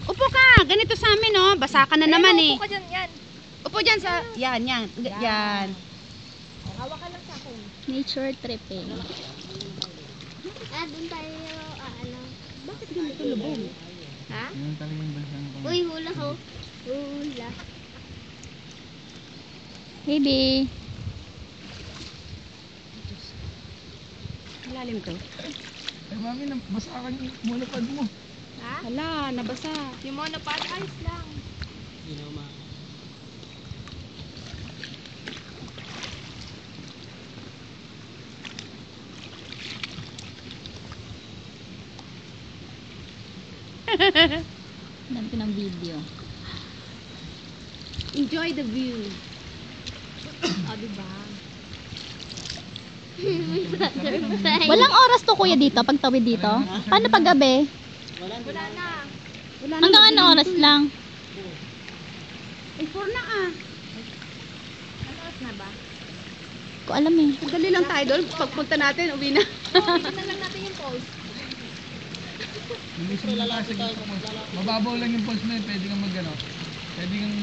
Upo ka. Ganito sa amin, oh. Basa ka na naman, eh. Upo ka dyan, yan. Upo dyan sa... Yan. Yan. Hawa ka lang sa akin. Nature tripping. Doon tayo, ano. Bakit ganito lubog? Ha? Yung talagang bansa ng Uy, hula ko. Hula. Baby. Malalim to. Eh mami, basa ka yung monopod mo. Ha? Hala, nabasa. Yung monopod, ayos lang. Dami ko ng video. Enjoy the view. Diba? Walang oras to kuya dito, pagtawid dito. Paano pag gabi? Wala na. Wala na. Hanggang ano oras lang? Ay, 4 na ah. Ano oras na ba? Ko alam eh. Sandali lang tayo doon. Pagpunta natin, uwi na. Bilisan na lang natin yung pulse. Bilisan mo kasi. Mababaw lang yung pulse mo eh. Pwede kang mag-ano. Pwede kang